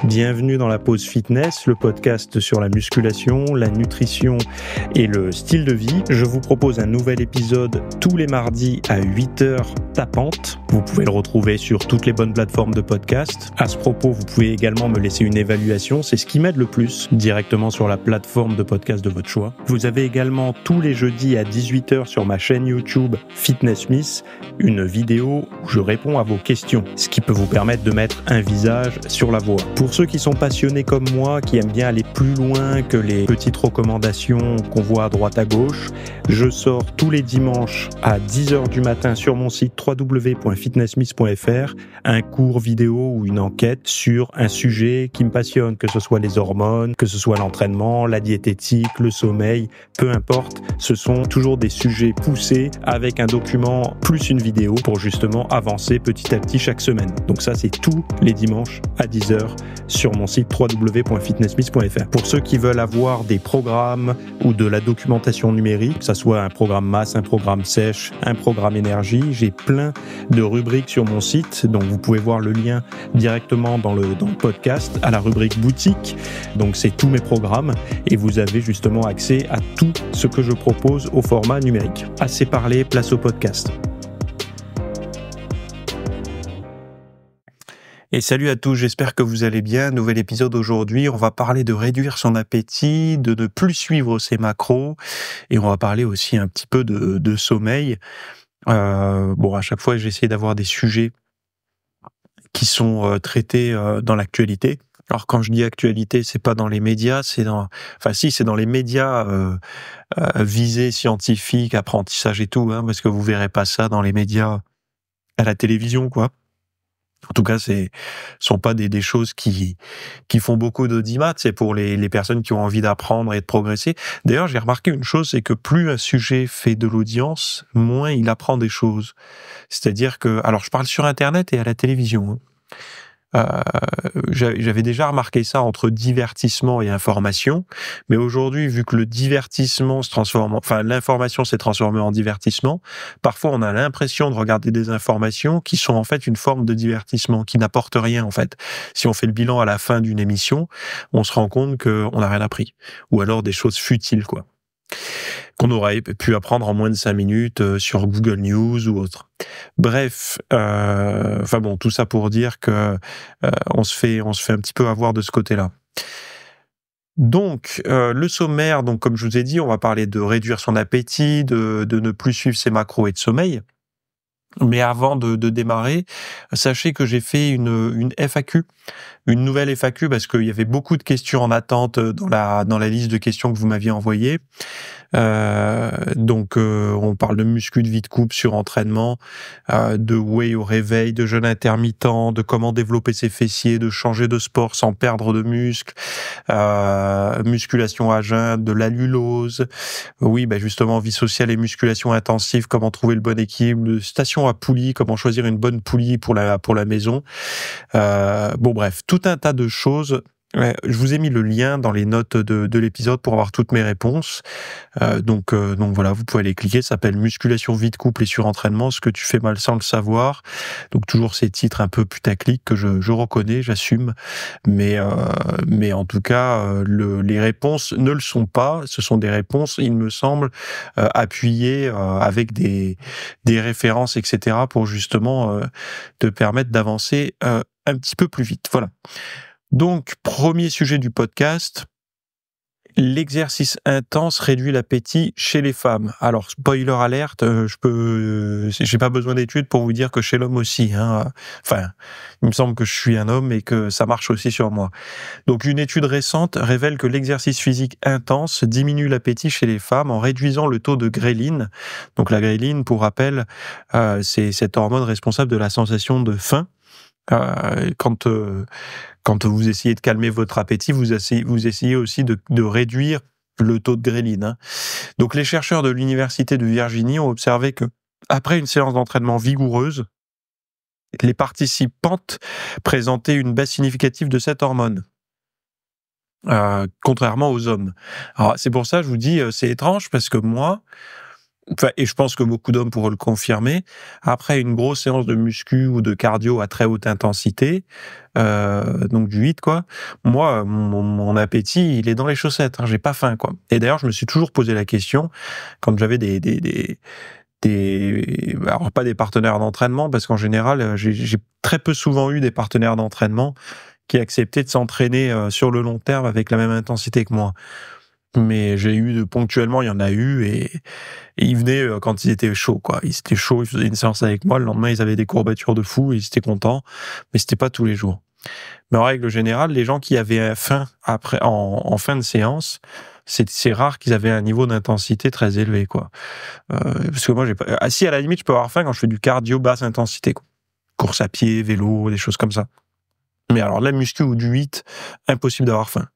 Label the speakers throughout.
Speaker 1: Bienvenue dans la pause fitness, le podcast sur la musculation, la nutrition et le style de vie. Je vous propose un nouvel épisode tous les mardis à 8h tapante. Vous pouvez le retrouver sur toutes les bonnes plateformes de podcast. À ce propos, vous pouvez également me laisser une évaluation, c'est ce qui m'aide le plus, directement sur la plateforme de podcast de votre choix. Vous avez également tous les jeudis à 18h sur ma chaîne YouTube Fitness Miss, une vidéo où je réponds à vos questions, ce qui peut vous permettre de mettre un visage sur la voix. Pour ceux qui sont passionnés comme moi, qui aiment bien aller plus loin que les petites recommandations qu'on voit à droite à gauche, je sors tous les dimanches à 10h du matin sur mon site www.fitnessmiss.fr un cours vidéo ou une enquête sur un sujet qui me passionne, que ce soit les hormones, que ce soit l'entraînement, la diététique, le sommeil, peu importe, ce sont toujours des sujets poussés avec un document plus une vidéo pour justement avancer petit à petit chaque semaine. Donc ça, c'est tous les dimanches à 10h sur mon site www.fitnessmiss.fr. Pour ceux qui veulent avoir des programmes ou de la documentation numérique, que ça soit un programme masse, un programme sèche, un programme énergie, j'ai plein de rubriques sur mon site, donc vous pouvez voir le lien directement dans le podcast à la rubrique boutique. Donc c'est tous mes programmes et vous avez justement accès à tout ce que je propose au format numérique. Assez parlé, place au podcast. Et salut à tous, j'espère que vous allez bien. Nouvel épisode aujourd'hui, on va parler de réduire son appétit, de ne plus suivre ses macros, et on va parler aussi un petit peu de sommeil. À chaque fois, j'ai essayé d'avoir des sujets qui sont traités dans l'actualité. Alors quand je dis actualité, c'est pas dans les médias, c'est dans les médias visés scientifiques, apprentissage et tout, hein, parce que vous verrez pas ça dans les médias à la télévision, quoi. En tout cas, sont pas des choses qui font beaucoup d'audimat. C'est pour les personnes qui ont envie d'apprendre et de progresser. D'ailleurs, j'ai remarqué une chose, c'est que plus un sujet fait de l'audience, moins il apprend des choses. C'est-à-dire que, alors je parle sur Internet et à la télévision, hein. J'avais déjà remarqué ça entre divertissement et information, mais aujourd'hui, vu que le divertissement l'information s'est transformée en divertissement, parfois on a l'impression de regarder des informations qui sont en fait une forme de divertissement, qui n'apportent rien en fait. Si on fait le bilan à la fin d'une émission, on se rend compte qu'on n'a rien appris, ou alors des choses futiles, quoi, qu'on aurait pu apprendre en moins de 5 minutes sur Google News ou autre. Bref, tout ça pour dire que on se fait un petit peu avoir de ce côté-là. Donc, le sommaire, donc comme je vous ai dit, on va parler de réduire son appétit, de ne plus suivre ses macros et de sommeil. Mais avant de démarrer, sachez que j'ai fait une FAQ, une nouvelle FAQ, parce qu'il y avait beaucoup de questions en attente dans la liste de questions que vous m'aviez envoyées. On parle de muscu, de vie de couple sur entraînement, de whey au réveil, de jeûne intermittent, de comment développer ses fessiers, de changer de sport sans perdre de muscle, musculation à jeun, de l'allulose. Oui, justement, vie sociale et musculation intensive, comment trouver le bon équilibre, station à poulie, comment choisir une bonne poulie pour la maison. Bref, tout un tas de choses. Je vous ai mis le lien dans les notes de l'épisode pour avoir toutes mes réponses. Donc voilà, vous pouvez aller cliquer. Ça s'appelle Musculation, vie de couple et surentraînement, ce que tu fais mal sans le savoir. Donc toujours ces titres un peu putaclic que je reconnais, j'assume. Mais en tout cas, les réponses ne le sont pas. Ce sont des réponses, il me semble, appuyées avec des références, etc. pour justement te permettre d'avancer un petit peu plus vite. Voilà. Donc, premier sujet du podcast, l'exercice intense réduit l'appétit chez les femmes. Alors, spoiler alerte, j'ai pas besoin d'études pour vous dire que chez l'homme aussi, hein. Enfin, il me semble que je suis un homme et que ça marche aussi sur moi. Donc, une étude récente révèle que l'exercice physique intense diminue l'appétit chez les femmes en réduisant le taux de gréline. Donc, la gréline, pour rappel, c'est cette hormone responsable de la sensation de faim. Quand vous essayez de calmer votre appétit, vous essayez aussi de réduire le taux de gréline, hein. Donc, les chercheurs de l'université de Virginie ont observé que, après une séance d'entraînement vigoureuse, les participantes présentaient une baisse significative de cette hormone, contrairement aux hommes. Alors, c'est pour ça que je vous dis, c'est étrange, parce que moi, Enfin, et je pense que beaucoup d'hommes pourront le confirmer. Après une grosse séance de muscu ou de cardio à très haute intensité, donc du HIIT quoi, moi, mon appétit, il est dans les chaussettes, hein, j'ai pas faim, quoi. Et d'ailleurs, je me suis toujours posé la question, quand j'avais alors pas des partenaires d'entraînement, parce qu'en général, j'ai très peu souvent eu des partenaires d'entraînement qui acceptaient de s'entraîner sur le long terme avec la même intensité que moi. Mais j'ai eu ponctuellement, il y en a eu, et ils venaient quand ils étaient chauds, quoi. Ils étaient chauds, ils faisaient une séance avec moi, le lendemain ils avaient des courbatures de fou, ils étaient contents, mais c'était pas tous les jours. Mais en règle générale, les gens qui avaient faim après, en fin de séance, c'est rare qu'ils avaient un niveau d'intensité très élevé, quoi. Parce que moi, j'ai pas... si à la limite, je peux avoir faim quand je fais du cardio basse intensité, quoi. Course à pied, vélo, des choses comme ça. Mais alors, la muscu ou du HIIT, impossible d'avoir faim.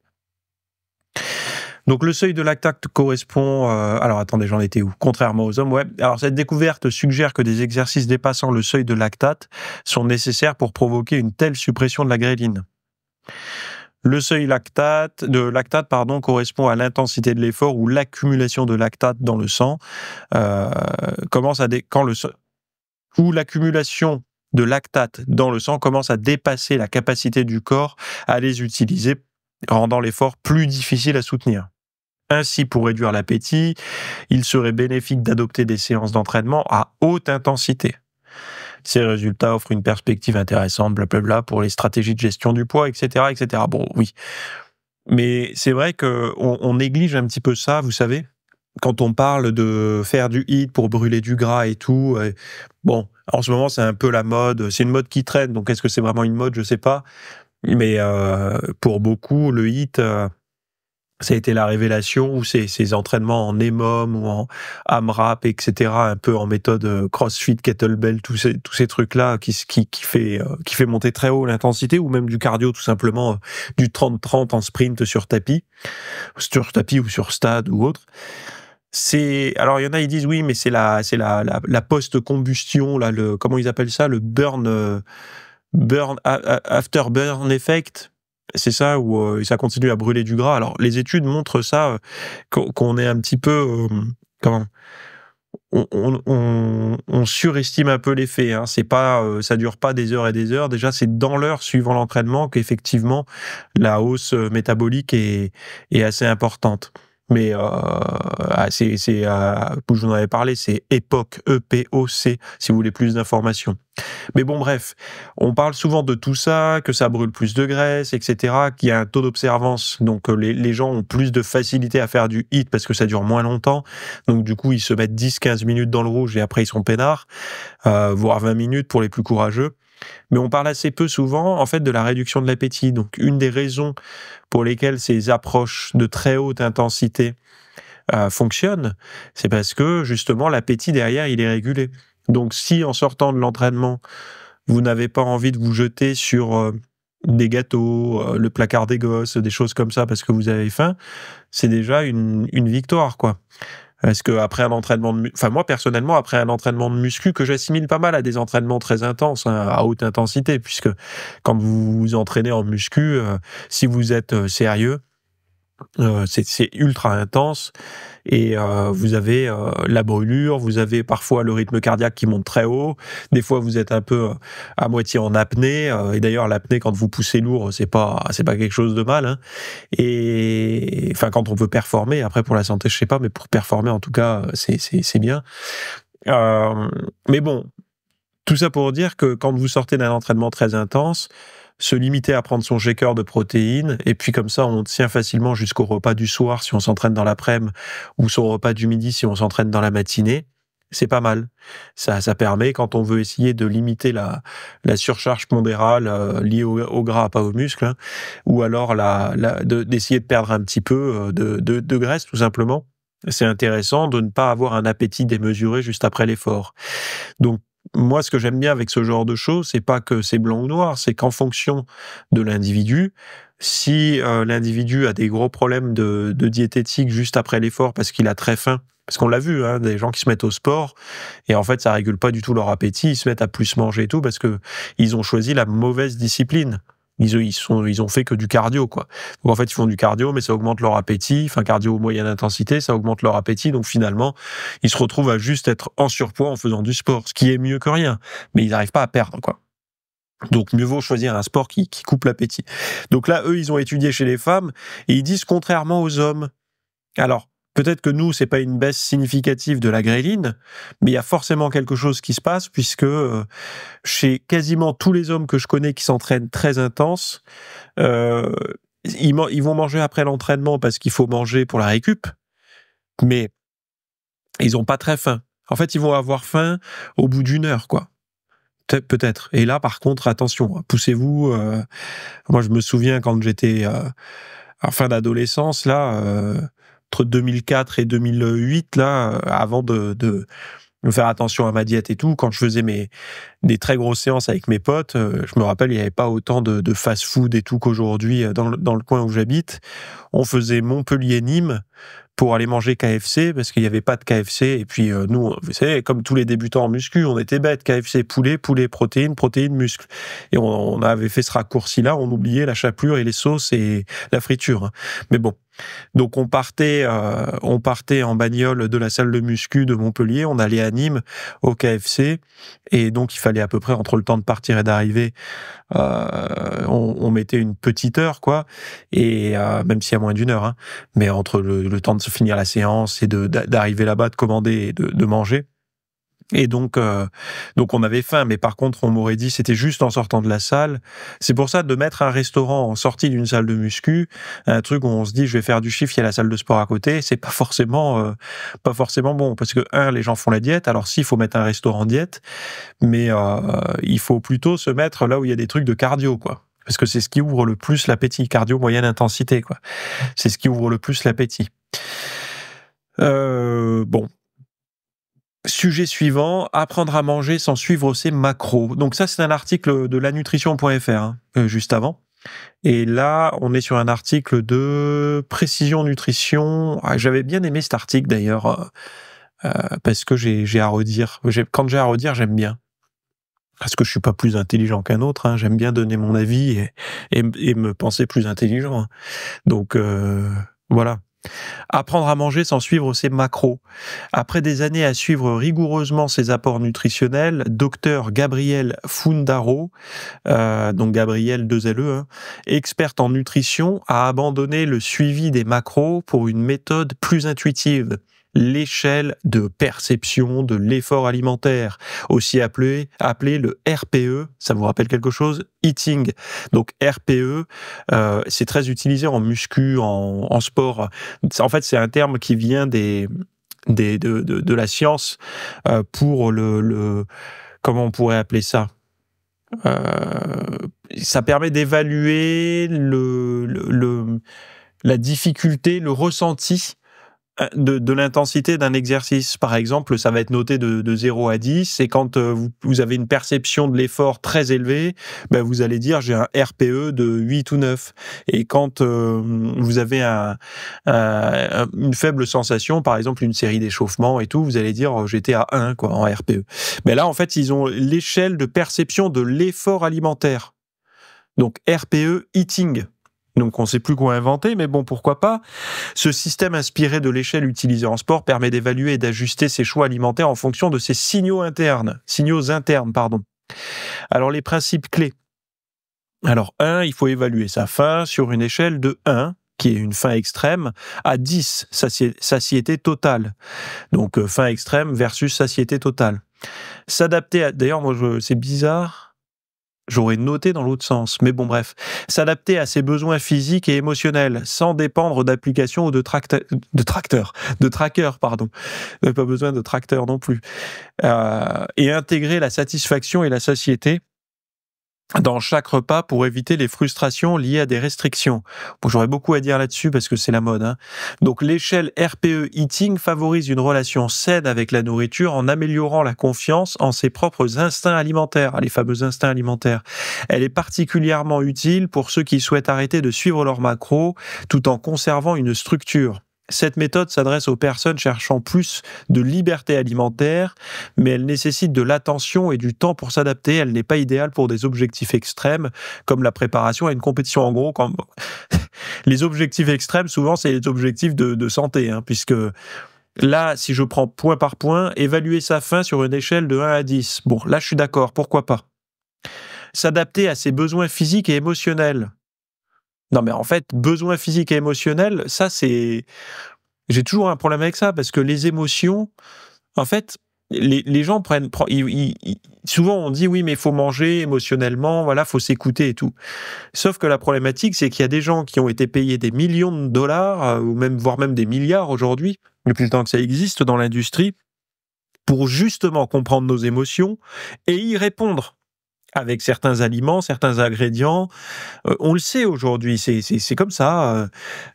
Speaker 1: Donc le seuil de lactate correspond... alors attendez, j'en étais où? Contrairement aux hommes, ouais. Alors cette découverte suggère que des exercices dépassant le seuil de lactate sont nécessaires pour provoquer une telle suppression de la gréline. Le seuil de lactate correspond à l'intensité de l'effort ou l'accumulation de lactate dans le sang où l'accumulation de lactate dans le sang commence à dépasser la capacité du corps à les utiliser, rendant l'effort plus difficile à soutenir. Ainsi, pour réduire l'appétit, il serait bénéfique d'adopter des séances d'entraînement à haute intensité. Ces résultats offrent une perspective intéressante, blablabla, pour les stratégies de gestion du poids, etc., etc. Bon, oui. Mais c'est vrai qu'on néglige un petit peu ça, vous savez, quand on parle de faire du HIIT pour brûler du gras et tout. Bon, en ce moment, c'est un peu la mode. C'est une mode qui traîne, donc est-ce que c'est vraiment une mode? Je sais pas. Mais pour beaucoup, le HIIT... ça a été la révélation, ou ces entraînements en EMOM ou en AMRAP, etc., un peu en méthode CrossFit, kettlebell, tous ces trucs-là qui fait monter très haut l'intensité, ou même du cardio, tout simplement, du 30-30 en sprint sur tapis ou sur stade ou autre. Alors il y en a, ils disent oui, mais c'est la post-combustion, là, comment ils appellent ça, le after burn effect. C'est ça, où ça continue à brûler du gras. Alors, les études montrent ça, qu'on est un petit peu... on surestime un peu l'effet. Hein. C'est pas, ça dure pas des heures et des heures. Déjà, c'est dans l'heure suivant l'entraînement qu'effectivement, la hausse métabolique est assez importante. Mais je vous en avais parlé, c'est EPOC, E-P-O-C, si vous voulez plus d'informations. Mais bon, bref, on parle souvent de tout ça, que ça brûle plus de graisse, etc., qu'il y a un taux d'observance, donc les gens ont plus de facilité à faire du HIIT parce que ça dure moins longtemps, donc du coup, ils se mettent 10-15 minutes dans le rouge et après ils sont peinards, voire 20 minutes pour les plus courageux. Mais on parle assez peu souvent, en fait, de la réduction de l'appétit. Donc, une des raisons pour lesquelles ces approches de très haute intensité fonctionnent, c'est parce que, justement, l'appétit derrière, il est régulé. Donc, si en sortant de l'entraînement, vous n'avez pas envie de vous jeter sur des gâteaux, le placard des gosses, des choses comme ça, parce que vous avez faim, c'est déjà une victoire, quoi. Est-ce que après un entraînement moi personnellement, après un entraînement de muscu que j'assimile pas mal à des entraînements très intenses, hein, à haute intensité, puisque quand vous vous entraînez en muscu, si vous êtes sérieux, c'est ultra intense, et vous avez la brûlure, vous avez parfois le rythme cardiaque qui monte très haut, des fois vous êtes un peu à moitié en apnée, et d'ailleurs l'apnée, quand vous poussez lourd, c'est pas quelque chose de mal, hein. Et enfin, quand on peut performer, après pour la santé je sais pas, mais pour performer en tout cas c'est bien. Mais bon, tout ça pour dire que quand vous sortez d'un entraînement très intense, se limiter à prendre son shaker de protéines, et puis comme ça, on tient facilement jusqu'au repas du soir si on s'entraîne dans l'après-midi, ou son repas du midi si on s'entraîne dans la matinée, c'est pas mal. Ça permet, quand on veut essayer de limiter la surcharge pondérale liée au gras, pas aux muscles, hein, ou alors d'essayer de perdre un petit peu de graisse, tout simplement. C'est intéressant de ne pas avoir un appétit démesuré juste après l'effort. Donc, moi, ce que j'aime bien avec ce genre de choses, c'est pas que c'est blanc ou noir, c'est qu'en fonction de l'individu, si l'individu a des gros problèmes de diététique juste après l'effort parce qu'il a très faim, parce qu'on l'a vu, hein, des gens qui se mettent au sport et en fait ça régule pas du tout leur appétit, ils se mettent à plus manger et tout parce que ils ont choisi la mauvaise discipline. Ils ont fait que du cardio, quoi. Donc en fait, ils font du cardio, mais ça augmente leur appétit. Enfin, cardio moyenne intensité, ça augmente leur appétit. Donc finalement, ils se retrouvent à juste être en surpoids en faisant du sport, ce qui est mieux que rien. Mais ils n'arrivent pas à perdre, quoi. Donc mieux vaut choisir un sport qui coupe l'appétit. Donc là, eux, ils ont étudié chez les femmes et ils disent contrairement aux hommes. Alors, peut-être que nous, c'est pas une baisse significative de la gréline, mais il y a forcément quelque chose qui se passe puisque chez quasiment tous les hommes que je connais qui s'entraînent très intense, ils vont manger après l'entraînement parce qu'il faut manger pour la récup, mais ils ont pas très faim. En fait, ils vont avoir faim au bout d'1 heure, quoi. Peut-être. Et là, par contre, attention, poussez-vous. Moi, je me souviens quand j'étais en fin d'adolescence, là, entre 2004 et 2008, là, avant de faire attention à ma diète et tout, quand je faisais des très grosses séances avec mes potes, je me rappelle, il n'y avait pas autant de fast-food et tout qu'aujourd'hui dans le coin où j'habite. On faisait Montpellier-Nîmes pour aller manger KFC parce qu'il n'y avait pas de KFC. Et puis nous, vous savez, comme tous les débutants en muscu, on était bêtes. KFC, poulet, protéines, muscles. Et on avait fait ce raccourci-là, on oubliait la chapelure et les sauces et la friture. Hein. Mais bon. Donc on partait en bagnole de la salle de muscu de Montpellier, on allait à Nîmes au KFC et donc il fallait à peu près entre le temps de partir et d'arriver, on mettait une petite heure quoi, et même s'il y a moins d'1 heure, hein, mais entre le temps de se finir la séance et d'arriver là-bas, de commander et de manger. Et donc on avait faim, mais par contre, on m'aurait dit, c'était juste en sortant de la salle. C'est pour ça de mettre un restaurant en sortie d'une salle de muscu, un truc où on se dit, je vais faire du chiffre, il y a la salle de sport à côté, c'est pas forcément bon, parce que les gens font la diète. Alors si, il faut mettre un restaurant diète, mais il faut plutôt se mettre là où il y a des trucs de cardio, quoi. Parce que c'est ce qui ouvre le plus l'appétit, cardio moyenne intensité, quoi. C'est ce qui ouvre le plus l'appétit. Bon. Sujet suivant, apprendre à manger sans suivre ses macros. Donc ça, c'est un article de lanutrition.fr, hein, juste avant. Et là, on est sur un article de Précision Nutrition. J'avais bien aimé cet article d'ailleurs, parce que j'ai à redire. Quand j'ai à redire, j'aime bien. Parce que je suis pas plus intelligent qu'un autre. Hein. J'aime bien donner mon avis et me penser plus intelligent. Hein. Donc voilà. Apprendre à manger sans suivre ses macros. Après des années à suivre rigoureusement ses apports nutritionnels, docteur Gabrielle Fundaro, donc Gabrielle 2LE, hein, experte en nutrition, a abandonné le suivi des macros pour une méthode plus intuitive. L'échelle de perception de l'effort alimentaire, aussi appelé le RPE, ça vous rappelle quelque chose? Eating. Donc RPE, c'est très utilisé en muscu, en sport. En fait, c'est un terme qui vient de la science pour comment on pourrait appeler ça? Ça permet d'évaluer la difficulté, le ressenti de l'intensité d'un exercice. Par exemple, ça va être noté de 0 à 10, et quand vous avez une perception de l'effort très élevée, ben vous allez dire j'ai un RPE de 8 ou 9. Et quand vous avez une faible sensation, par exemple une série d'échauffements et tout, vous allez dire j'étais à 1 quoi, en RPE. Mais là, en fait, ils ont l'échelle de perception de l'effort alimentaire. Donc RPE Eating. Donc on ne sait plus quoi inventer, mais bon, pourquoi pas. Ce système inspiré de l'échelle utilisée en sport permet d'évaluer et d'ajuster ses choix alimentaires en fonction de ses signaux internes. Alors les principes clés. Alors 1, il faut évaluer sa faim sur une échelle de 1, qui est une faim extrême, à 10, satiété totale. Donc faim extrême versus satiété totale. S'adapter à... D'ailleurs, moi, c'est bizarre... J'aurais noté dans l'autre sens, mais bon bref. S'adapter à ses besoins physiques et émotionnels, sans dépendre d'applications ou de trackers. Pas besoin de tracteurs non plus. Et intégrer la satisfaction et la satiété dans chaque repas pour éviter les frustrations liées à des restrictions. Bon, j'aurais beaucoup à dire là-dessus parce que c'est la mode. Hein. Donc l'échelle RPE Eating favorise une relation saine avec la nourriture en améliorant la confiance en ses propres instincts alimentaires, les fameux instincts alimentaires. Elle est particulièrement utile pour ceux qui souhaitent arrêter de suivre leurs macros tout en conservant une structure. Cette méthode s'adresse aux personnes cherchant plus de liberté alimentaire, mais elle nécessite de l'attention et du temps pour s'adapter. Elle n'est pas idéale pour des objectifs extrêmes, comme la préparation à une compétition. En gros, quand les objectifs extrêmes, souvent, c'est les objectifs de santé, hein, puisque là, si je prends point par point, évaluer sa faim sur une échelle de 1 à 10. Bon, là, je suis d'accord, pourquoi pas. S'adapter à ses besoins physiques et émotionnels. Non, mais en fait, besoins physiques et émotionnels, ça, c'est... J'ai toujours un problème avec ça, parce que les émotions, en fait, les gens souvent on dit oui, mais il faut manger émotionnellement, voilà, faut s'écouter et tout. Sauf que la problématique, c'est qu'il y a des gens qui ont été payés des millions de dollars, ou même, voire même des milliards aujourd'hui, depuis le temps que ça existe dans l'industrie, pour justement comprendre nos émotions et y répondre avec certains aliments, certains ingrédients. On le sait aujourd'hui, c'est comme ça.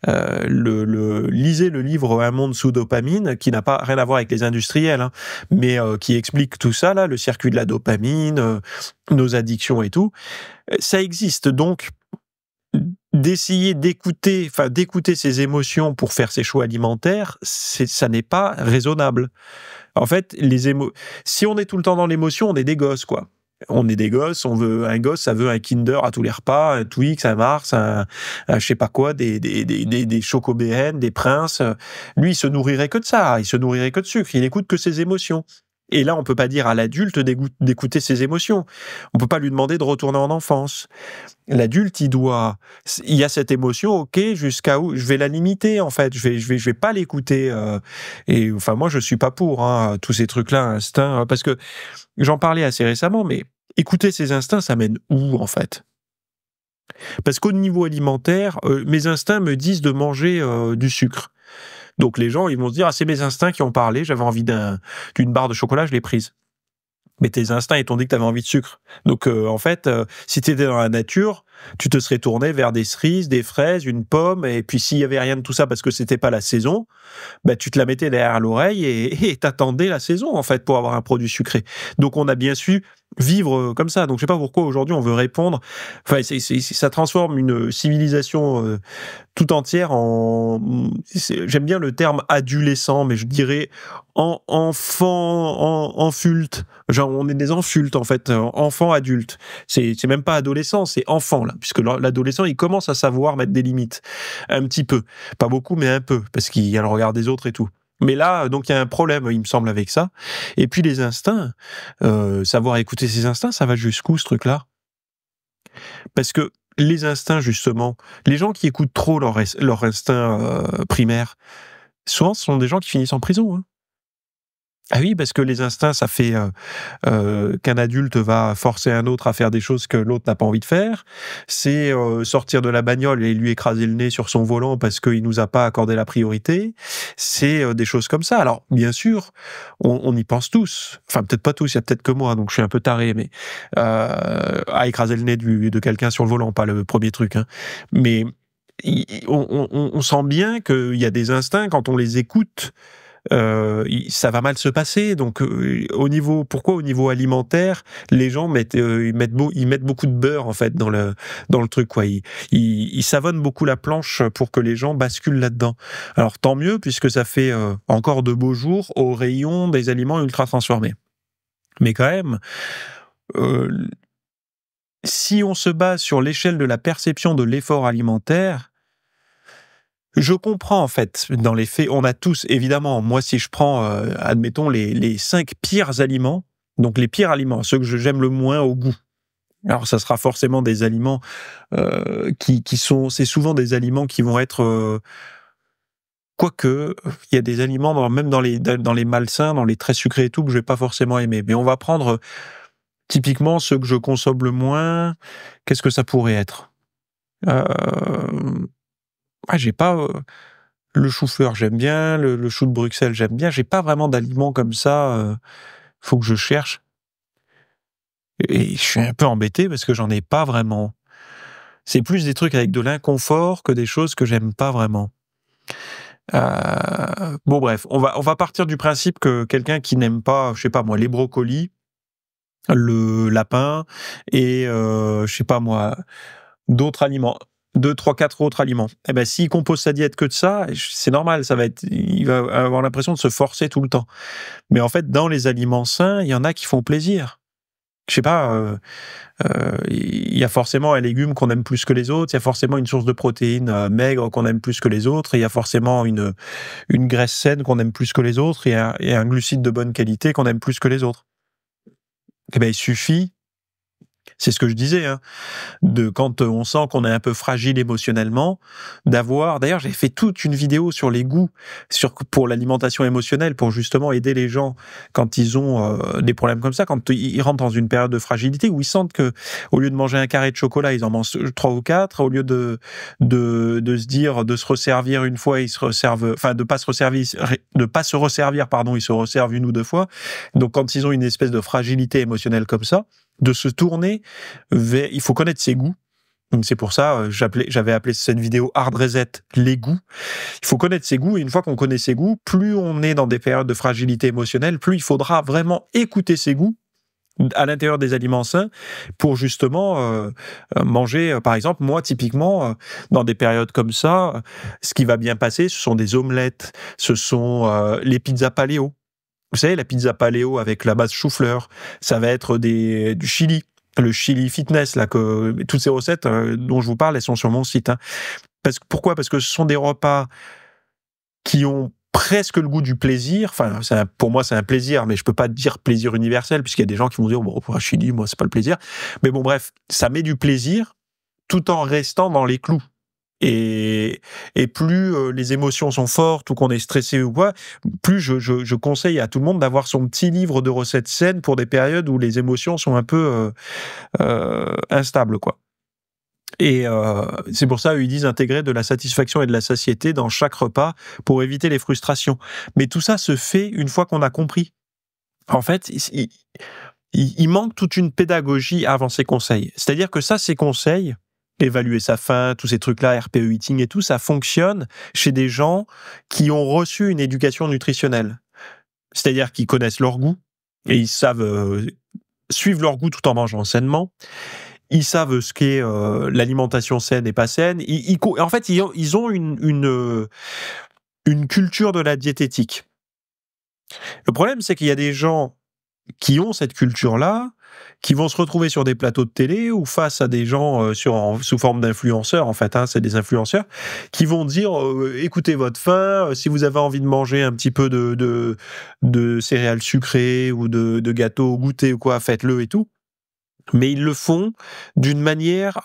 Speaker 1: Lisez le livre Un monde sous dopamine, qui n'a pas rien à voir avec les industriels, hein, mais qui explique tout ça, là, le circuit de la dopamine, nos addictions et tout. Ça existe, donc d'essayer d'écouter ses émotions pour faire ses choix alimentaires, ça n'est pas raisonnable. En fait, si on est tout le temps dans l'émotion, on est des gosses, quoi. On est des gosses, un gosse, ça veut un Kinder à tous les repas, un Twix, un Mars, un je sais pas quoi, des Choco-BN, des Princes. Lui, il se nourrirait que de ça, il se nourrirait que de sucre, il écoute que ses émotions. Et là, on peut pas dire à l'adulte d'écouter ses émotions. On peut pas lui demander de retourner en enfance. L'adulte, il y a cette émotion, ok, jusqu'à où je vais la limiter, en fait. Je vais pas l'écouter. Et enfin, moi, je suis pas pour tous ces trucs-là, instincts, parce que j'en parlais assez récemment, mais écouter ses instincts, ça mène où, en fait? Parce qu'au niveau alimentaire, mes instincts me disent de manger du sucre. Donc les gens, ils vont se dire, ah, c'est mes instincts qui ont parlé, j'avais envie d'une barre de chocolat, je l'ai prise. Mais tes instincts, ils t'ont dit que tu avais envie de sucre. Donc, en fait, si tu étais dans la nature, tu te serais tourné vers des cerises, des fraises, une pomme, et puis s'il y avait rien de tout ça parce que c'était pas la saison, bah, tu te la mettais derrière l'oreille et t'attendais la saison, en fait, pour avoir un produit sucré. Donc, on a bien su vivre comme ça. Donc, je sais pas pourquoi aujourd'hui on veut répondre. Enfin, ça transforme une civilisation tout entière j'aime bien le terme adolescent, mais je dirais enfulte. Genre, on est des enfultes, en fait, enfants adultes. C'est même pas adolescent, c'est enfant, là, puisque l'adolescent, il commence à savoir mettre des limites. Un petit peu. Pas beaucoup, mais un peu, parce qu'il y a le regard des autres et tout. Mais là, donc, il y a un problème, il me semble, avec ça. Et puis, les instincts, savoir écouter ses instincts, ça va jusqu'où, ce truc-là? Parce que les instincts, justement, les gens qui écoutent trop leur instinct primaire, souvent, ce sont des gens qui finissent en prison, hein. Ah oui, parce que les instincts, ça fait qu'un adulte va forcer un autre à faire des choses que l'autre n'a pas envie de faire. C'est sortir de la bagnole et lui écraser le nez sur son volant parce qu'il nous a pas accordé la priorité. C'est des choses comme ça. Alors, bien sûr, on y pense tous. Enfin, peut-être pas tous, il y a peut-être que moi, donc je suis un peu taré, mais à écraser le nez de quelqu'un sur le volant, pas le premier truc, hein. Mais on sent bien qu'il y a des instincts, quand on les écoute, ça va mal se passer. Donc, pourquoi au niveau alimentaire, les gens ils mettent beaucoup de beurre, en fait, dans le truc, quoi. Ils savonnent beaucoup la planche pour que les gens basculent là-dedans. Alors, tant mieux, puisque ça fait encore de beaux jours au rayon des aliments ultra transformés. Mais quand même, si on se base sur l'échelle de la perception de l'effort alimentaire, je comprends, en fait, dans les faits, on a tous, évidemment, moi, si je prends, admettons, les 5 pires aliments, donc les pires aliments, ceux que j'aime le moins au goût. Alors, ça sera forcément des aliments c'est souvent des aliments qui vont être, quoique, il y a des aliments, même dans les malsains, dans les très sucrés et tout, que je vais pas forcément aimer. Mais on va prendre, typiquement, ceux que je consomme le moins. Qu'est-ce que ça pourrait être? J'ai pas... Le chou-fleur, j'aime bien. Le chou de Bruxelles, j'aime bien. J'ai pas vraiment d'aliments comme ça. Faut que je cherche. Et je suis un peu embêté parce que j'en ai pas vraiment. C'est plus des trucs avec de l'inconfort que des choses que j'aime pas vraiment. Bon, bref, on va partir du principe que quelqu'un qui n'aime pas, je sais pas moi, les brocolis, le lapin et je sais pas moi, d'autres aliments. 2, 3, 4 autres aliments. Eh ben, s'il compose sa diète que de ça, c'est normal, il va avoir l'impression de se forcer tout le temps. Mais en fait, dans les aliments sains, il y en a qui font plaisir. Je sais pas, il y a forcément un légume qu'on aime plus que les autres, il y a forcément une source de protéines maigre qu'on aime plus que les autres, il y a forcément une graisse saine qu'on aime plus que les autres, et un glucide de bonne qualité qu'on aime plus que les autres. Eh ben, il suffit, c'est ce que je disais, hein, quand on sent qu'on est un peu fragile émotionnellement, d'ailleurs, j'ai fait toute une vidéo sur les goûts, pour l'alimentation émotionnelle, pour justement aider les gens quand ils ont des problèmes comme ça, quand ils rentrent dans une période de fragilité où ils sentent que, au lieu de manger un carré de chocolat, ils en mangent 3 ou 4, au lieu de se dire, de se resservir une fois, ils se resservent, enfin, de pas se resservir, pardon, ils se resservent 1 ou 2 fois. Donc, quand ils ont une espèce de fragilité émotionnelle comme ça, de se tourner vers... Il faut connaître ses goûts. Donc c'est pour ça, j'avais appelé cette vidéo Hard Reset, les goûts. Il faut connaître ses goûts, et une fois qu'on connaît ses goûts, plus on est dans des périodes de fragilité émotionnelle, plus il faudra vraiment écouter ses goûts à l'intérieur des aliments sains pour justement manger, par exemple, moi typiquement, dans des périodes comme ça, ce qui va bien passer, ce sont des omelettes, ce sont les pizzas paléo. Vous savez, la pizza paléo avec la base chou-fleur, ça va être du chili, le chili fitness, là, toutes ces recettes dont je vous parle, elles sont sur mon site. Hein. Pourquoi ? Parce que ce sont des repas qui ont presque le goût du plaisir. Enfin, pour moi, c'est un plaisir, mais je peux pas dire plaisir universel, puisqu'il y a des gens qui vont dire, bon, pour un chili, moi, c'est pas le plaisir. Mais bon, bref, ça met du plaisir tout en restant dans les clous. Et plus les émotions sont fortes ou qu'on est stressé ou quoi, plus je conseille à tout le monde d'avoir son petit livre de recettes saines pour des périodes où les émotions sont un peu instables, quoi. Et c'est pour ça ils disent intégrer de la satisfaction et de la satiété dans chaque repas pour éviter les frustrations. Mais tout ça se fait une fois qu'on a compris. En fait, il manque toute une pédagogie avant ces conseils. C'est-à-dire que ces conseils, évaluer sa faim, tous ces trucs-là, RPE eating et tout, ça fonctionne chez des gens qui ont reçu une éducation nutritionnelle. C'est-à-dire qu'ils connaissent leur goût et ils savent suivre leur goût tout en mangeant sainement. Ils savent ce qu'est l'alimentation saine et pas saine. En fait, ils ont une culture de la diététique. Le problème, c'est qu'il y a des gens qui ont cette culture-là, qui vont se retrouver sur des plateaux de télé ou face à des gens sous forme d'influenceurs, en fait, hein, c'est des influenceurs, qui vont dire écoutez votre faim, si vous avez envie de manger un petit peu de céréales sucrées ou de gâteaux au goûter ou quoi, faites-le et tout. Mais ils le font d'une manière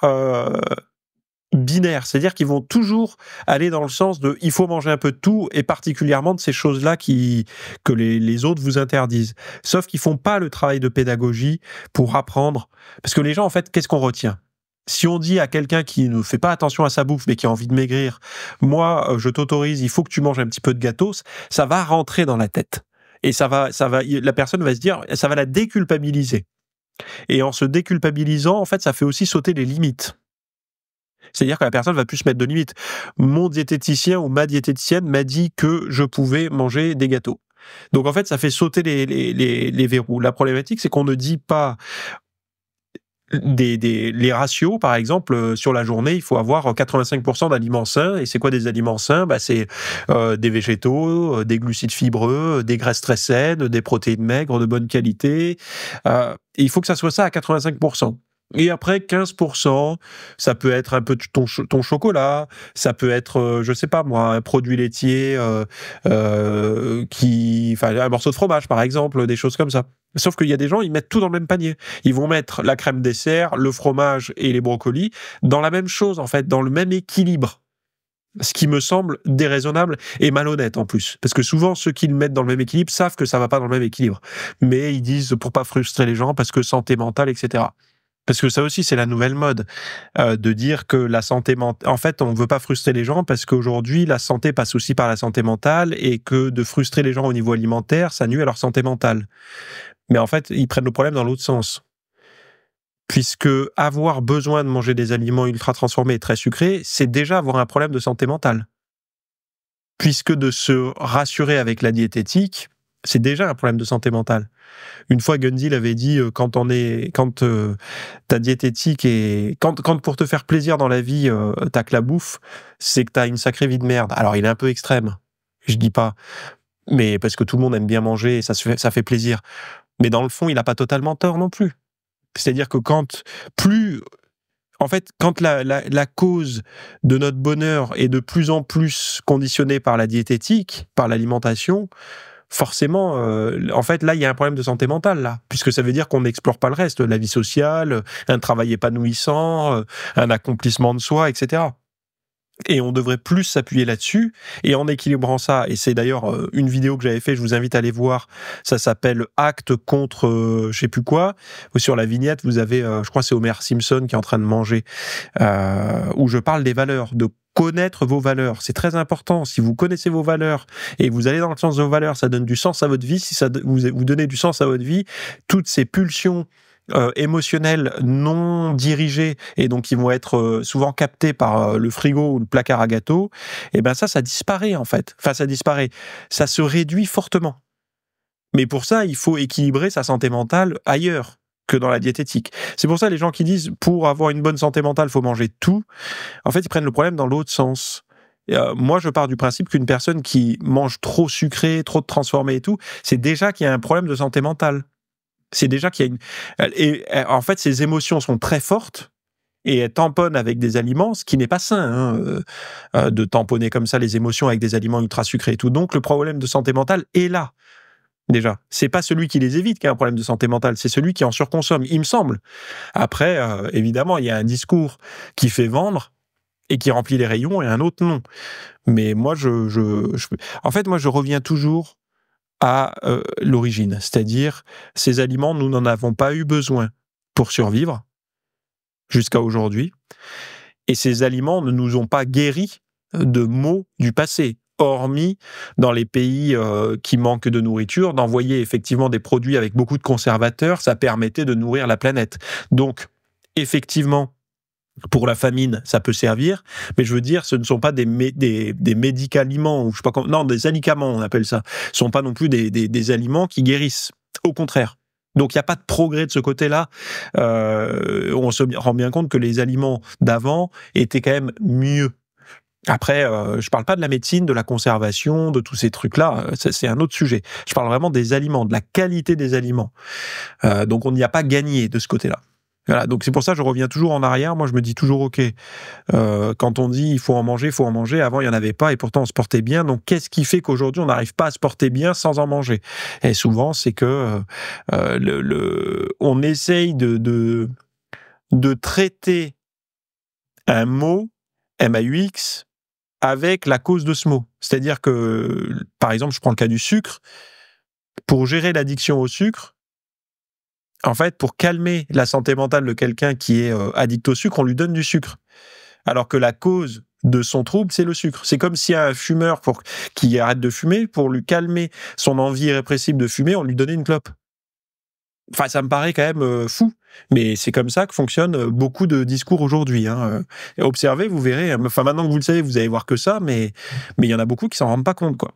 Speaker 1: binaire, c'est-à-dire qu'ils vont toujours aller dans le sens de il faut manger un peu de tout, et particulièrement de ces choses-là que les autres vous interdisent. Sauf qu'ils font pas le travail de pédagogie pour apprendre, parce que les gens, en fait, qu'est-ce qu'on retient ? Si on dit à quelqu'un qui ne fait pas attention à sa bouffe mais qui a envie de maigrir, moi je t'autorise, il faut que tu manges un petit peu de gâteau, ça va rentrer dans la tête. Et la personne va se dire, ça va la déculpabiliser. Et en se déculpabilisant, en fait, ça fait aussi sauter les limites. C'est-à-dire que la personne va plus se mettre de limites. Mon diététicien ou ma diététicienne m'a dit que je pouvais manger des gâteaux. Donc en fait, ça fait sauter les verrous. La problématique, c'est qu'on ne dit pas les ratios. Par exemple, sur la journée, il faut avoir 85% d'aliments sains. Et c'est quoi des aliments sains ? C'est des végétaux, des glucides fibreux, des graisses très saines, des protéines maigres de bonne qualité. Et il faut que ça soit ça à 85%. Et après, 15%, ça peut être un peu ton chocolat, ça peut être, je sais pas moi, un produit laitier, un morceau de fromage, par exemple, des choses comme ça. Sauf qu'il y a des gens, ils mettent tout dans le même panier. Ils vont mettre la crème dessert, le fromage et les brocolis dans la même chose, en fait, dans le même équilibre. Ce qui me semble déraisonnable et malhonnête en plus. Parce que souvent, ceux qui le mettent dans le même équilibre savent que ça va pas dans le même équilibre. Mais ils disent pour pas frustrer les gens, parce que santé mentale, etc. Parce que ça aussi, c'est la nouvelle mode, de dire que la santé mentale... En fait, on ne veut pas frustrer les gens parce qu'aujourd'hui, la santé passe aussi par la santé mentale, et que de frustrer les gens au niveau alimentaire, ça nuit à leur santé mentale. Mais en fait, ils prennent le problème dans l'autre sens. Puisque avoir besoin de manger des aliments ultra transformés et très sucrés, c'est déjà avoir un problème de santé mentale. Puisque de se rassurer avec la diététique, C'est déjà un problème de santé mentale. Une fois, Gundil avait dit quand ta diététique est quand pour te faire plaisir dans la vie, t'as que la bouffe, c'est que t'as une sacrée vie de merde. Alors, il est un peu extrême, je dis pas, mais parce que tout le monde aime bien manger et ça fait plaisir. Mais dans le fond, il a pas totalement tort non plus. C'est-à-dire que quand la cause de notre bonheur est de plus en plus conditionnée par la diététique, par l'alimentation, forcément, en fait, là, il y a un problème de santé mentale, là, puisque ça veut dire qu'on n'explore pas le reste, la vie sociale, un travail épanouissant, un accomplissement de soi, etc. Et on devrait plus s'appuyer là-dessus, et en équilibrant ça, et c'est d'ailleurs une vidéo que j'avais fait, je vous invite à aller voir, ça s'appelle Acte contre je sais plus quoi, sur la vignette, vous avez, je crois que c'est Homer Simpson qui est en train de manger, où je parle des valeurs, de connaître vos valeurs. C'est très important. Si vous connaissez vos valeurs et vous allez dans le sens de vos valeurs, ça donne du sens à votre vie. Si vous donnez du sens à votre vie, toutes ces pulsions émotionnelles non dirigées et donc qui vont être souvent captées par le frigo ou le placard à gâteaux, et ben ça disparaît en fait. Enfin, ça disparaît. Ça se réduit fortement. Mais pour ça, il faut équilibrer sa santé mentale ailleurs que dans la diététique. C'est pour ça les gens qui disent pour avoir une bonne santé mentale, il faut manger tout. En fait, ils prennent le problème dans l'autre sens. Moi, je pars du principe qu'une personne qui mange trop sucré, trop de transformé et tout, c'est déjà qu'il y a un problème de santé mentale. C'est déjà qu'il y a une... Et en fait, ces émotions sont très fortes et elles tamponnent avec des aliments, ce qui n'est pas sain, de tamponner comme ça les émotions avec des aliments ultra sucrés et tout. Donc, le problème de santé mentale est là. Déjà, c'est pas celui qui les évite qui a un problème de santé mentale, c'est celui qui en surconsomme, il me semble. Après, évidemment, il y a un discours qui fait vendre et qui remplit les rayons et un autre non. Mais moi, en fait, moi, je reviens toujours à l'origine, c'est-à-dire ces aliments, nous n'en avons pas eu besoin pour survivre jusqu'à aujourd'hui, et ces aliments ne nous ont pas guéris de maux du passé. Hormis dans les pays qui manquent de nourriture, d'envoyer effectivement des produits avec beaucoup de conservateurs, ça permettait de nourrir la planète. Donc, effectivement, pour la famine, ça peut servir, mais je veux dire, ce ne sont pas des médicaliments, ou je sais pas comment, non, des alicaments, on appelle ça. Ce ne sont pas non plus des aliments qui guérissent. Au contraire. Donc, il n'y a pas de progrès de ce côté-là. On se rend bien compte que les aliments d'avant étaient quand même mieux. Après, je parle pas de la médecine, de la conservation, de tous ces trucs-là, c'est un autre sujet. Je parle vraiment des aliments, de la qualité des aliments. Donc on n'y a pas gagné de ce côté-là. Voilà, donc c'est pour ça que je reviens toujours en arrière. Moi, je me dis toujours, ok, quand on dit il faut en manger, avant il y en avait pas et pourtant on se portait bien. Donc qu'est-ce qui fait qu'aujourd'hui on n'arrive pas à se porter bien sans en manger? Et souvent, c'est que on essaye de traiter un mot, MAUX, avec la cause de ce mot. C'est-à-dire que, par exemple, je prends le cas du sucre. Pour gérer l'addiction au sucre, en fait, pour calmer la santé mentale de quelqu'un qui est addict au sucre, on lui donne du sucre. Alors que la cause de son trouble, c'est le sucre. C'est comme si un fumeur qui arrête de fumer, pour lui calmer son envie irrépressible de fumer, on lui donnait une clope. Enfin, ça me paraît quand même fou. Mais c'est comme ça que fonctionnent beaucoup de discours aujourd'hui. Observez, vous verrez. Enfin, maintenant que vous le savez, vous allez voir que ça, mais il y en a beaucoup qui s'en rendent pas compte, quoi.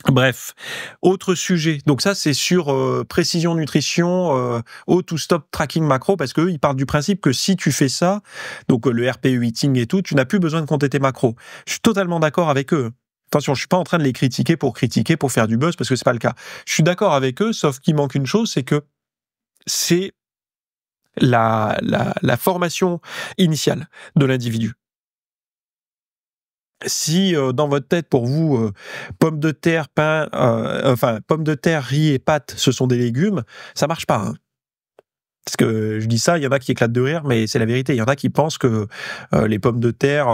Speaker 1: Bref, autre sujet. Donc ça, c'est sur précision nutrition, auto-stop tracking macro, parce qu'eux, ils partent du principe que si tu fais ça, donc le RPE eating et tout, tu n'as plus besoin de compter tes macros. Je suis totalement d'accord avec eux. Attention, je suis pas en train de les critiquer, pour faire du buzz, parce que c'est pas le cas. Je suis d'accord avec eux, sauf qu'il manque une chose, c'est que c'est la formation initiale de l'individu. Si dans votre tête, pour vous, pommes de terre, pommes de terre, riz et pâtes, ce sont des légumes, ça marche pas. Hein. Parce que je dis ça, il y en a qui éclatent de rire, mais c'est la vérité. Il y en a qui pensent que les pommes de terre,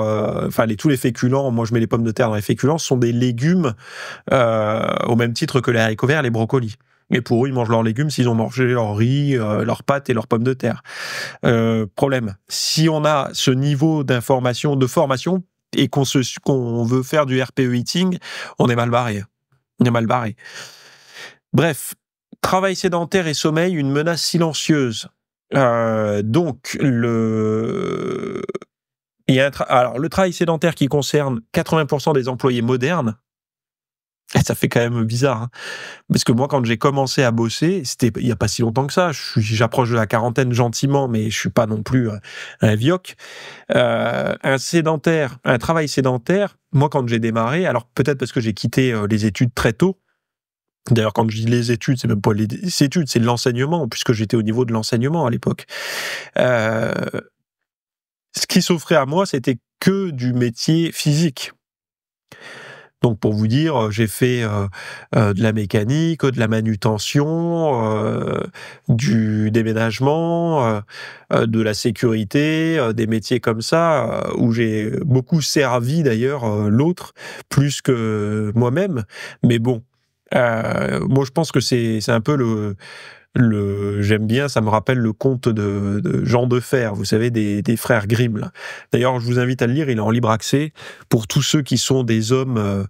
Speaker 1: tous les féculents, moi je mets les pommes de terre dans les féculents, sont des légumes au même titre que les haricots verts, les brocolis. Et pour eux, ils mangent leurs légumes s'ils ont mangé leur riz, leurs pâtes et leurs pommes de terre. Problème. Si on a ce niveau de formation, et qu'on veut faire du RPE eating, on est mal barré. Bref, travail sédentaire et sommeil, une menace silencieuse. Donc, le travail sédentaire qui concerne 80% des employés modernes, Et ça fait quand même bizarre, hein. Parce que moi, quand j'ai commencé à bosser, c'était il y a pas si longtemps que ça. J'approche de la quarantaine gentiment, mais je suis pas non plus un vioque. Un travail sédentaire. Moi, quand j'ai démarré, alors peut-être parce que j'ai quitté les études très tôt. D'ailleurs, quand je dis les études, c'est même pas les études, c'est l'enseignement, puisque j'étais au niveau de l'enseignement à l'époque. Euh, Ce qui s'offrait à moi, c'était que du métier physique. Donc pour vous dire, j'ai fait de la mécanique, de la manutention, du déménagement, de la sécurité, des métiers comme ça, où j'ai beaucoup servi d'ailleurs l'autre plus que moi-même. Mais bon, moi je pense que c'est un peu j'aime bien, ça me rappelle le conte de Jean Defer, vous savez, des frères Grimm, là. D'ailleurs, je vous invite à le lire, il est en libre accès. Pour tous ceux qui sont des hommes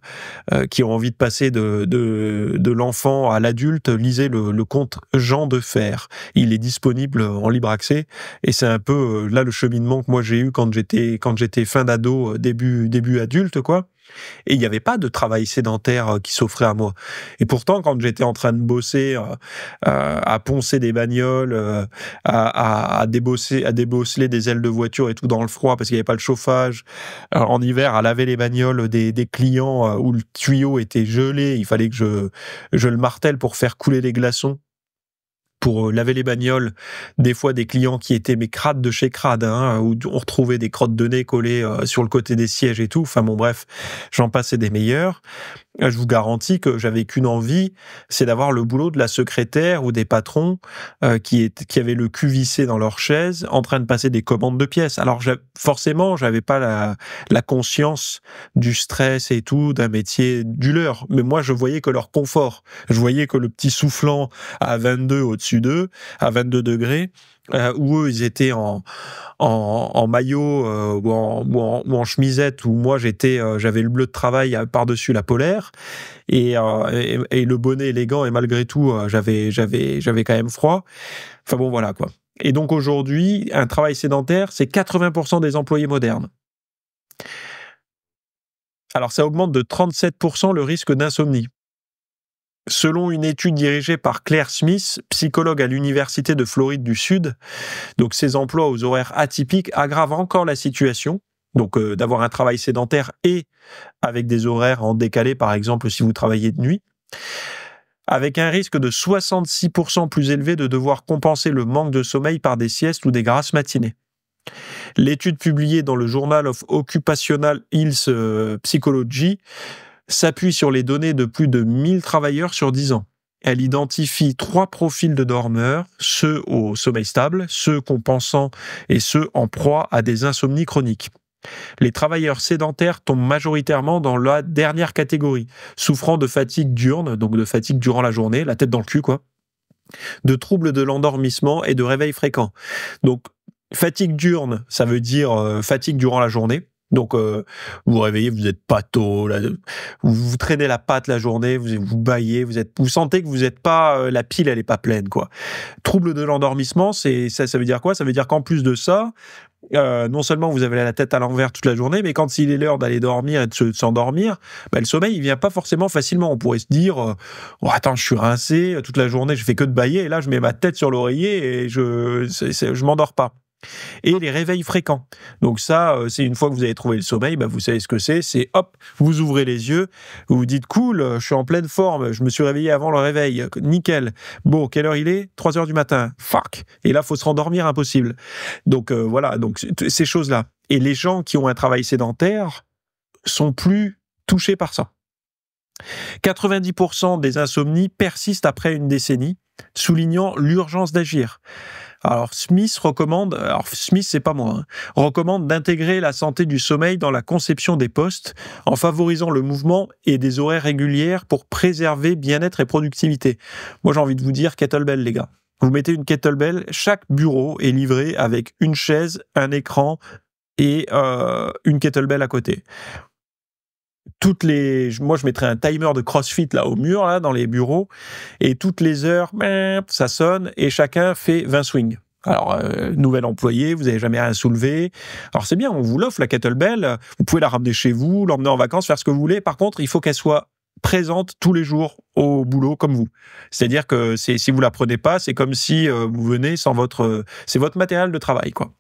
Speaker 1: qui ont envie de passer de l'enfant à l'adulte, lisez le conte Jean Defer. Il est disponible en libre accès, et c'est un peu là le cheminement que moi j'ai eu quand j'étais fin d'ado, début adulte, quoi. Et il n'y avait pas de travail sédentaire qui s'offrait à moi. Et pourtant, quand j'étais en train de bosser, à poncer des bagnoles, à débosseler des ailes de voiture et tout dans le froid parce qu'il n'y avait pas le chauffage, en hiver, à laver les bagnoles des clients où le tuyau était gelé, il fallait que je le martèle pour faire couler les glaçons, pour laver les bagnoles, des fois des clients qui étaient mes crades de chez crade, hein, où on retrouvait des crottes de nez collées sur le côté des sièges et tout. Enfin bon, bref, j'en passais des meilleurs. Je vous garantis que j'avais qu'une envie, c'est d'avoir le boulot de la secrétaire ou des patrons qui avaient le cul vissé dans leur chaise, en train de passer des commandes de pièces. Alors forcément, j'avais pas la conscience du stress et tout d'un métier du leur, mais moi je voyais que leur confort, je voyais que le petit soufflant à 22 au-dessus d'eux, à 22 degrés, où eux ils étaient en maillot ou en chemisette, où moi j'avais le bleu de travail par-dessus la polaire et le bonnet élégant, et malgré tout j'avais quand même froid. Enfin bon, voilà quoi. Et donc aujourd'hui, un travail sédentaire, c'est 80% des employés modernes. Alors ça augmente de 37% le risque d'insomnie. Selon une étude dirigée par Claire Smith, psychologue à l'Université de Floride du Sud, donc ces emplois aux horaires atypiques aggravent encore la situation, donc d'avoir un travail sédentaire et avec des horaires en décalé, par exemple si vous travaillez de nuit, avec un risque de 66% plus élevé de devoir compenser le manque de sommeil par des siestes ou des grasses matinées. L'étude publiée dans le Journal of Occupational Health Psychology s'appuie sur les données de plus de 1000 travailleurs sur 10 ans. Elle identifie 3 profils de dormeurs, ceux au sommeil stable, ceux compensants et ceux en proie à des insomnies chroniques. Les travailleurs sédentaires tombent majoritairement dans la dernière catégorie, souffrant de fatigue diurne, donc de fatigue durant la journée, la tête dans le cul quoi, de troubles de l'endormissement et de réveils fréquents. Donc fatigue diurne, ça veut dire fatigue durant la journée. Donc, vous vous réveillez, vous êtes pâteau, vous traînez la patte la journée, vous bâillez, vous sentez que vous êtes pas, la pile elle est pas pleine quoi. Trouble de l'endormissement, ça veut dire quoi? Ça veut dire qu'en plus de ça, non seulement vous avez la tête à l'envers toute la journée, mais quand il est l'heure d'aller dormir et de s'endormir, le sommeil il vient pas forcément facilement. On pourrait se dire, oh, attends, je suis rincé toute la journée, je fais que de bâiller, et là je mets ma tête sur l'oreiller et je m'endors pas. Et les réveils fréquents. Donc ça, c'est une fois que vous avez trouvé le sommeil, vous savez ce que c'est hop, vous ouvrez les yeux, vous vous dites cool, je suis en pleine forme, je me suis réveillé avant le réveil, nickel. Bon, quelle heure il est? 3h du matin. Fuck. Et là, faut se rendormir, impossible. Donc voilà, donc ces choses-là. Et les gens qui ont un travail sédentaire sont plus touchés par ça. 90% des insomnies persistent après une décennie, soulignant l'urgence d'agir. Alors Smith recommande d'intégrer la santé du sommeil dans la conception des postes en favorisant le mouvement et des horaires régulières pour préserver bien-être et productivité. Moi j'ai envie de vous dire kettlebell les gars. Vous mettez une kettlebell, chaque bureau est livré avec une chaise, un écran et une kettlebell à côté. Moi je mettrais un timer de CrossFit là au mur là dans les bureaux et toutes les heures ça sonne et chacun fait 20 swings. Alors nouvel employé, vous n'avez jamais rien soulevé. Alors c'est bien, on vous l'offre la kettlebell, vous pouvez la ramener chez vous, l'emmener en vacances, faire ce que vous voulez. Par contre, il faut qu'elle soit présente tous les jours au boulot comme vous. C'est-à-dire que si vous la prenez pas, c'est comme si vous venez sans votre... c'est votre matériel de travail, quoi.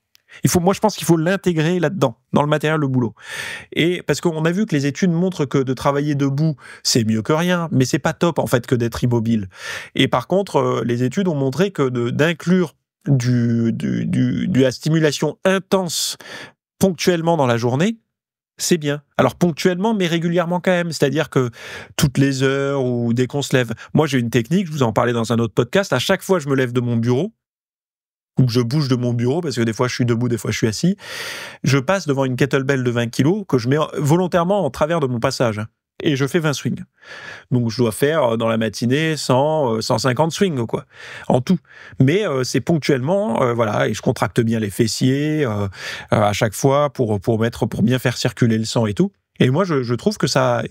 Speaker 1: Moi, je pense qu'il faut l'intégrer là-dedans, dans le matériel de boulot. Et parce qu'on a vu que les études montrent que de travailler debout, c'est mieux que rien, mais c'est pas top, en fait, que d'être immobile. Et par contre, les études ont montré que d'inclure de la stimulation intense ponctuellement dans la journée, c'est bien. Alors ponctuellement, mais régulièrement quand même. C'est-à-dire que toutes les heures ou dès qu'on se lève. Moi, j'ai une technique, je vous en parlais dans un autre podcast. À chaque fois, je me lève de mon bureau, ou que je bouge de mon bureau, parce que des fois je suis debout, des fois je suis assis, je passe devant une kettlebell de 20 kilos que je mets volontairement en travers de mon passage. Et je fais 20 swings. Donc je dois faire dans la matinée 150 swings, quoi, en tout. Mais c'est ponctuellement, voilà, et je contracte bien les fessiers à chaque fois pour bien faire circuler le sang et tout. Et moi, je trouve que ça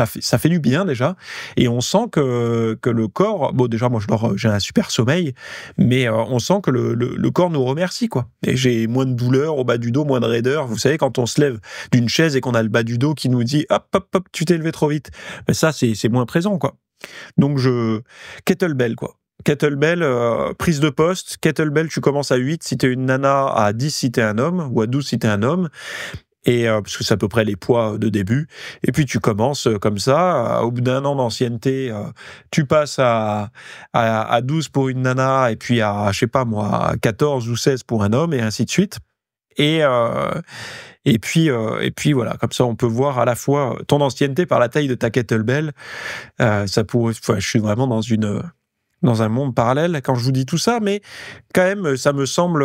Speaker 1: fait du bien déjà, et on sent que le corps, bon déjà moi j'ai un super sommeil, mais on sent que le corps nous remercie, quoi. Et j'ai moins de douleur au bas du dos, moins de raideur. Vous savez, quand on se lève d'une chaise et qu'on a le bas du dos qui nous dit hop hop hop, tu t'es levé trop vite, ben ça c'est moins présent, quoi. Donc kettlebell, quoi. Kettlebell, prise de poste, kettlebell, tu commences à 8 si t'es une nana, à 10 si t'es un homme, ou à 12 si t'es un homme. Et parce que c'est à peu près les poids de début. Et puis tu commences comme ça. Au bout d'un an d'ancienneté, tu passes à 12 pour une nana, et puis à, je sais pas moi, à 14 ou 16 pour un homme, et ainsi de suite. Et puis voilà, comme ça on peut voir à la fois ton ancienneté par la taille de ta kettlebell. Ça pourrait, enfin, je suis vraiment dans un monde parallèle quand je vous dis tout ça, mais quand même, ça me semble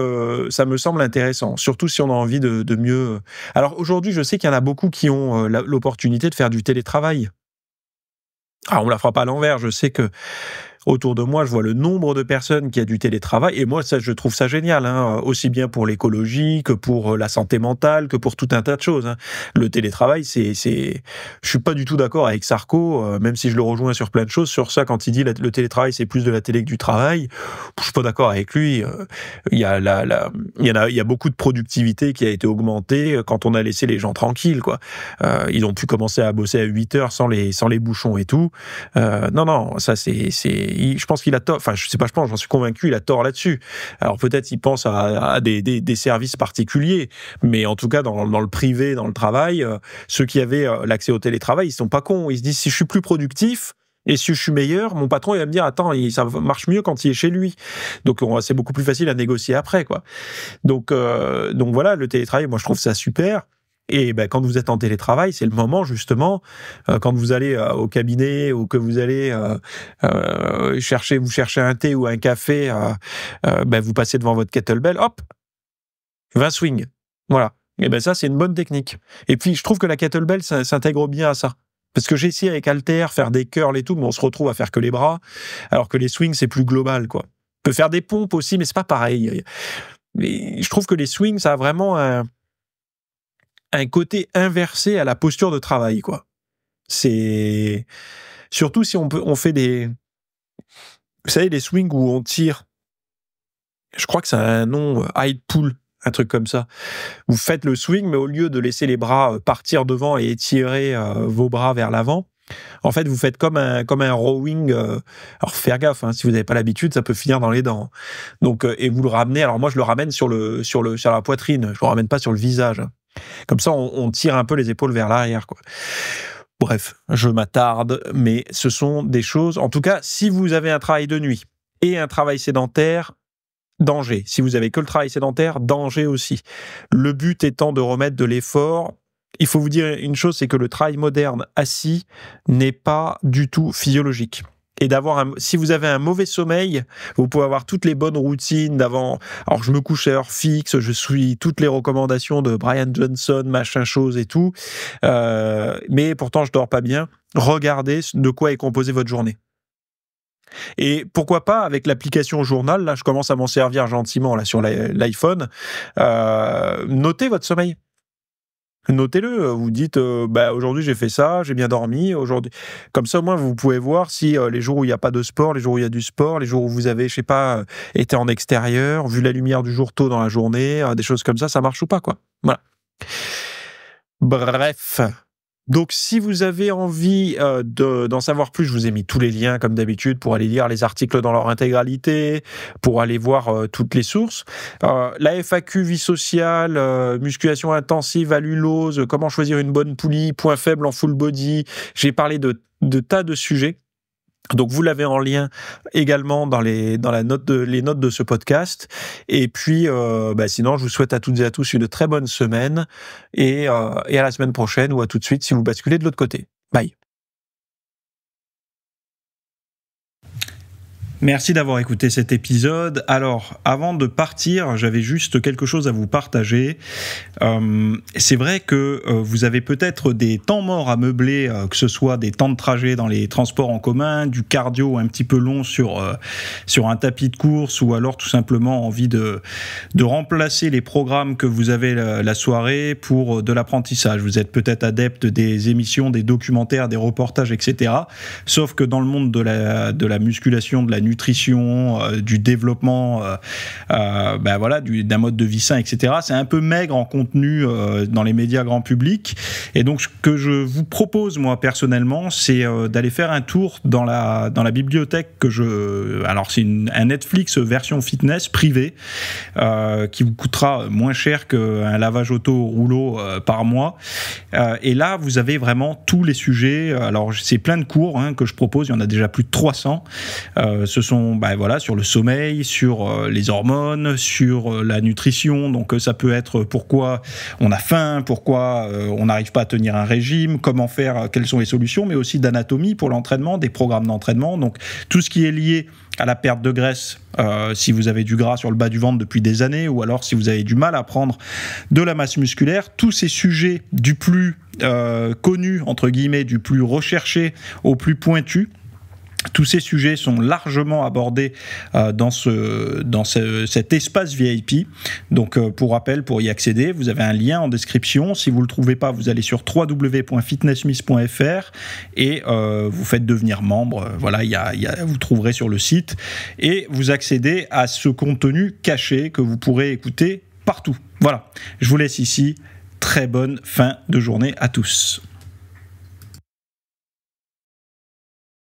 Speaker 1: intéressant, surtout si on a envie de mieux. Alors aujourd'hui, je sais qu'il y en a beaucoup qui ont l'opportunité de faire du télétravail. Alors on me la fera pas à l'envers, je sais que autour de moi, je vois le nombre de personnes qui a du télétravail, et moi, ça, je trouve ça génial, hein, aussi bien pour l'écologie que pour la santé mentale, que pour tout un tas de choses, hein. Le télétravail, je suis pas du tout d'accord avec Sarko, même si je le rejoins sur plein de choses, sur ça, quand il dit le télétravail, c'est plus de la télé que du travail. Je suis pas d'accord avec lui. Il y a beaucoup de productivité qui a été augmentée quand on a laissé les gens tranquilles, quoi. Ils ont pu commencer à bosser à 8 heures sans les bouchons et tout. Non, ça je pense qu'il a tort, enfin je sais pas, j'en suis convaincu, il a tort là-dessus. Alors peut-être il pense à des services particuliers, mais en tout cas dans le privé, dans le travail, ceux qui avaient l'accès au télétravail, ils sont pas cons, ils se disent si je suis plus productif et si je suis meilleur, mon patron il va me dire attends, ça marche mieux quand il est chez lui. Donc c'est beaucoup plus facile à négocier après, quoi. Donc voilà, le télétravail, moi je trouve ça super. Et ben, quand vous êtes en télétravail, c'est le moment justement, quand vous allez au cabinet ou que vous allez chercher un thé ou un café, ben, vous passez devant votre kettlebell, hop, 20 swings. Voilà. Et ben ça, c'est une bonne technique. Et puis, je trouve que la kettlebell s'intègre bien à ça. Parce que j'ai essayé avec halter, faire des curls et tout, mais on se retrouve à faire que les bras, alors que les swings, c'est plus global, quoi. On peut faire des pompes aussi, mais c'est pas pareil. Mais je trouve que les swings, ça a vraiment un côté inversé à la posture de travail, quoi. C'est surtout si on fait vous savez, les swings où on tire. Je crois que ça a un nom, high pull, un truc comme ça. Vous faites le swing, mais au lieu de laisser les bras partir devant et étirer vos bras vers l'avant, en fait, vous faites comme un rowing. Alors, faire gaffe, hein, si vous n'avez pas l'habitude, ça peut finir dans les dents. Donc, et vous le ramenez. Alors, moi, je le ramène sur la poitrine. Je le ramène pas sur le visage. Comme ça, on tire un peu les épaules vers l'arrière, quoi. Bref, je m'attarde, mais ce sont des choses... En tout cas, si vous avez un travail de nuit et un travail sédentaire, danger. Si vous avez que le travail sédentaire, danger aussi. Le but étant de remettre de l'effort. Il faut vous dire une chose, c'est que le travail moderne assis n'est pas du tout physiologique. Et si vous avez un mauvais sommeil, vous pouvez avoir toutes les bonnes routines d'avant. Alors, je me couche à heure fixe, je suis toutes les recommandations de Brian Johnson, machin chose et tout. Mais pourtant, je dors pas bien. Regardez de quoi est composée votre journée. Et pourquoi pas, avec l'application Journal, là, je commence à m'en servir gentiment là, sur l'iPhone, notez votre sommeil. Notez-le, vous dites aujourd'hui j'ai fait ça, j'ai bien dormi, aujourd'hui. Comme ça au moins vous pouvez voir si les jours où il n'y a pas de sport, les jours où il y a du sport, les jours où vous avez, je sais pas, été en extérieur, vu la lumière du jour tôt dans la journée, des choses comme ça marche ou pas, quoi. Voilà. Bref, Donc, si vous avez envie d'en savoir plus, je vous ai mis tous les liens, comme d'habitude, pour aller lire les articles dans leur intégralité, pour aller voir toutes les sources. La FAQ, vie sociale, musculation intensive, allulose, comment choisir une bonne poulie, point faible en full body. J'ai parlé de tas de sujets. Donc, vous l'avez en lien également dans les notes de ce podcast. Et puis, sinon, je vous souhaite à toutes et à tous une très bonne semaine et à la semaine prochaine ou à tout de suite si vous basculez de l'autre côté. Bye. Merci d'avoir écouté cet épisode. Alors, avant de partir, j'avais juste quelque chose à vous partager. C'est vrai que vous avez peut-être des temps morts à meubler, que ce soit des temps de trajet dans les transports en commun, du cardio un petit peu long sur un tapis de course, ou alors tout simplement envie de remplacer les programmes que vous avez la soirée pour de l'apprentissage. Vous êtes peut-être adepte des émissions, des documentaires, des reportages, etc. Sauf que dans le monde de la musculation, de la nutrition, du développement, d'un mode de vie sain, etc. C'est un peu maigre en contenu dans les médias grand public. Et donc, ce que je vous propose, moi, personnellement, c'est d'aller faire un tour dans la bibliothèque alors, c'est un Netflix version fitness privée qui vous coûtera moins cher qu'un lavage auto rouleau par mois. Et là, vous avez vraiment tous les sujets. Alors, c'est plein de cours que je propose. Il y en a déjà plus de 300. Ce sont sur le sommeil, sur les hormones, sur la nutrition. Donc ça peut être pourquoi on a faim, pourquoi on n'arrive pas à tenir un régime, comment faire, quelles sont les solutions, mais aussi d'anatomie pour l'entraînement, des programmes d'entraînement. Donc tout ce qui est lié à la perte de graisse, si vous avez du gras sur le bas du ventre depuis des années, ou alors si vous avez du mal à prendre de la masse musculaire, tous ces sujets du plus connu, entre guillemets, du plus recherché au plus pointu, tous ces sujets sont largement abordés dans cet espace VIP. Donc, pour rappel, pour y accéder, vous avez un lien en description. Si vous ne le trouvez pas, vous allez sur www.fitnessmiss.fr et vous faites devenir membre. Voilà, vous trouverez sur le site. Et vous accédez à ce contenu caché que vous pourrez écouter partout. Voilà, je vous laisse ici. Très bonne fin de journée à tous.